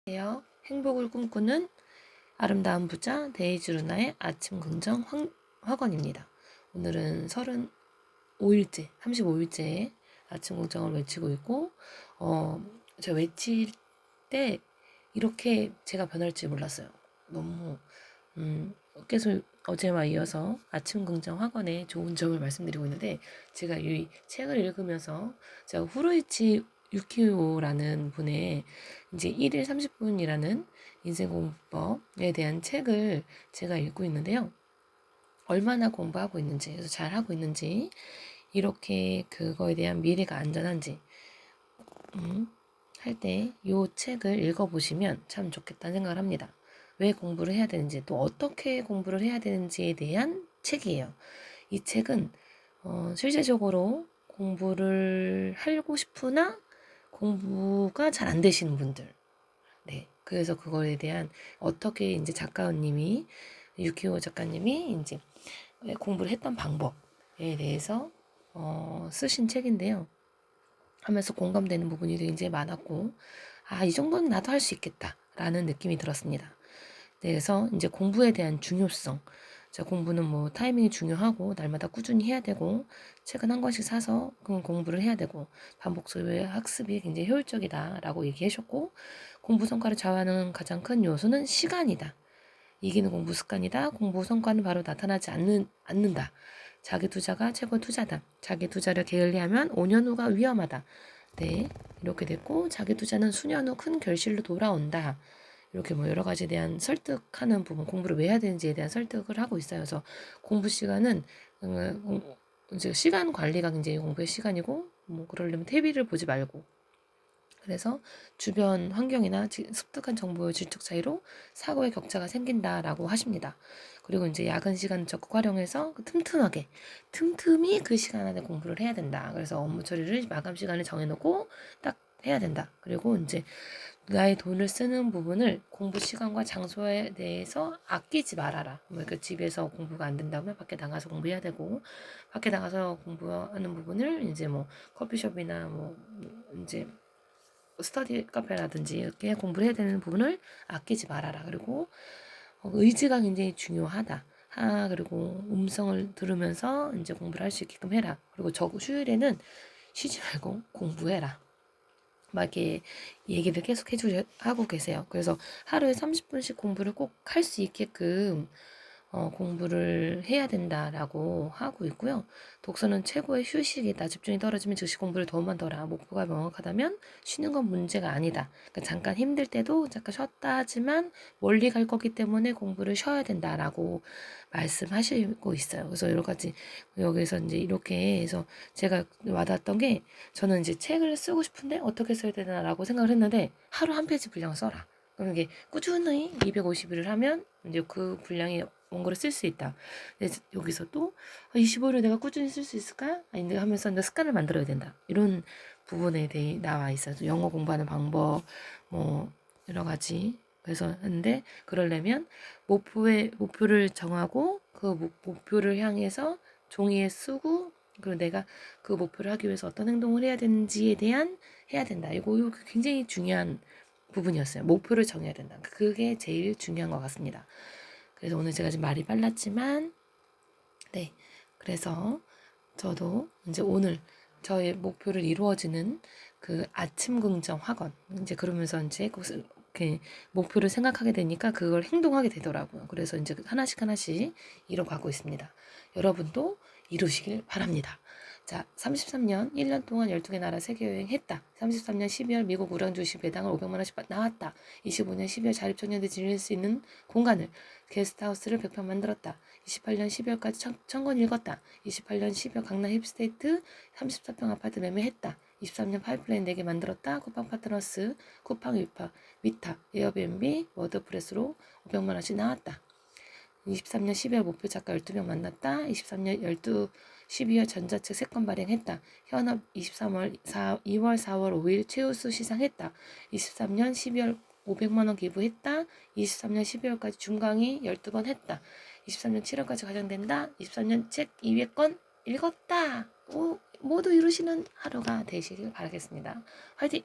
안녕하세요. 행복을 꿈꾸는 아름다운 부자 데이지 루나의 아침 긍정 학원입니다. 오늘은 35일째, 35일째 아침 긍정을 외치고 있고, 제가 외칠 때 이렇게 제가 변할지 몰랐어요. 너무, 계속 어제와 이어서 아침 긍정 학원의 좋은 점을 말씀드리고 있는데, 제가 이 책을 읽으면서 제가 후루이치 유키오라는 분의 이제 1일 30분이라는 인생 공부법에 대한 책을 제가 읽고 있는데요. 얼마나 공부하고 있는지, 그래서 잘하고 있는지, 이렇게 그거에 대한 미래가 안전한지, 할 때 이 책을 읽어보시면 참 좋겠다는 생각을 합니다. 왜 공부를 해야 되는지, 또 어떻게 공부를 해야 되는지에 대한 책이에요. 이 책은 실제적으로 공부를 하고 싶으나 공부가 잘 안 되시는 분들, 네, 그래서 그거에 대한 어떻게 이제 작가님이 유키오 작가님이 이제 공부를 했던 방법에 대해서 쓰신 책인데요. 하면서 공감되는 부분이 굉장히 많았고, 아, 이 정도는 나도 할 수 있겠다라는 느낌이 들었습니다. 그래서 이제 공부에 대한 중요성. 자, 공부는 뭐 타이밍이 중요하고 날마다 꾸준히 해야 되고 책은 한 권씩 사서 공부를 해야 되고 반복적인 학습이 굉장히 효율적이다라고 얘기하셨고, 공부 성과를 좌우하는 가장 큰 요소는 시간이다. 이기는 공부 습관이다. 공부 성과는 바로 나타나지 않는다. 자기 투자가 최고 투자다. 자기 투자를 게을리하면 5년 후가 위험하다. 네, 이렇게 됐고, 자기 투자는 수년 후 큰 결실로 돌아온다. 이렇게 뭐 여러 가지에 대한 설득하는 부분, 공부를 왜 해야 되는지에 대한 설득을 하고 있어요. 그래서 공부 시간은 이제 시간 관리가 굉장히 공부의 시간이고, 뭐 그러려면 TV를 보지 말고, 그래서 주변 환경이나 습득한 정보의 질적 차이로 사고의 격차가 생긴다라고 하십니다. 그리고 이제 야근 시간 적극 활용해서 틈틈이 그 시간 안에 공부를 해야 된다. 그래서 업무 처리를 마감 시간을 정해놓고 딱 해야 된다. 그리고 이제 나의 돈을 쓰는 부분을 공부 시간과 장소에 대해서 아끼지 말아라. 그러니까 집에서 공부가 안 된다면 밖에 나가서 공부해야 되고, 밖에 나가서 공부하는 부분을 이제 뭐 커피숍이나 뭐 이제 스터디 카페라든지 이렇게 공부를 해야 되는 부분을 아끼지 말아라. 그리고 의지가 굉장히 중요하다. 그리고 음성을 들으면서 이제 공부를 할 수 있게끔 해라. 그리고 휴일에는 쉬지 말고 공부해라. 막 이렇게 얘기를 계속 하고 계세요. 그래서 하루에 30분씩 공부를 꼭 할 수 있게끔 공부를 해야 된다라고 하고 있고요. 독서는 최고의 휴식이다. 집중이 떨어지면 즉시 공부를 도움한더라. 목표가 명확하다면 쉬는 건 문제가 아니다. 그러니까 잠깐 힘들 때도 잠깐 쉬었다 하지만 멀리 갈 거기 때문에 공부를 쉬어야 된다라고 말씀하시고 있어요. 그래서 여러 가지 여기서 이제 이렇게 해서 제가 와닿았던 게, 저는 이제 책을 쓰고 싶은데 어떻게 써야 되나라고 생각을 했는데, 하루 한 페이지 분량 써라. 그럼 이게 꾸준히 250일을 하면 이제 그 분량이 원고를 쓸 수 있다. 그래서 여기서 또 25일을 내가 꾸준히 쓸 수 있을까? 아닌데 하면서 내가 습관을 만들어야 된다. 이런 부분에 대해 나와 있어요. 영어 공부하는 방법, 뭐 여러 가지. 그래서 하는데, 그러려면 목표를 정하고 그 목표를 향해서 종이에 쓰고, 그리고 내가 그 목표를 하기 위해서 어떤 행동을 해야 되는지에 대한 해야 된다. 이거 굉장히 중요한 부분이었어요. 목표를 정해야 된다. 그게 제일 중요한 것 같습니다. 그래서 오늘 제가 지금 말이 빨랐지만, 네, 그래서 저도 이제 오늘 저의 목표를 이루어지는 그 아침 긍정 학원, 이제 그러면서 이제 이렇게 목표를 생각하게 되니까 그걸 행동하게 되더라고요. 그래서 이제 하나씩 하나씩 이뤄가고 있습니다. 여러분도 이루시길 바랍니다. 자, 33년 1년 동안 12개 나라 세계 여행했다. 33년 12월 미국 우량주시 배당을 500만 원씩 나왔다. 25년 12월 자립청년들 지낼 수 있는 공간을 게스트하우스를 100평 만들었다. 28년 12월까지 1000권 읽었다. 28년 12월 강남 힙스테이트 34평 아파트 매매했다. 23년 파이프라인 4개 만들었다. 쿠팡 파트너스, 쿠팡 위타, 에어비앤비, 워드프레스로 500만 원씩 나왔다. 23년 12월 목표 작가 12명 만났다. 23년 12월 전자책 3건 발행했다. 현업 2월 4월 5일 최우수 시상했다. 23년 12월 500만 원 기부했다. 23년 12월까지 중강의 12번 했다. 23년 7월까지 가장된다. 23년 책 200권 읽었다. 모두 이루시는 하루가 되시길 바라겠습니다. 화이팅!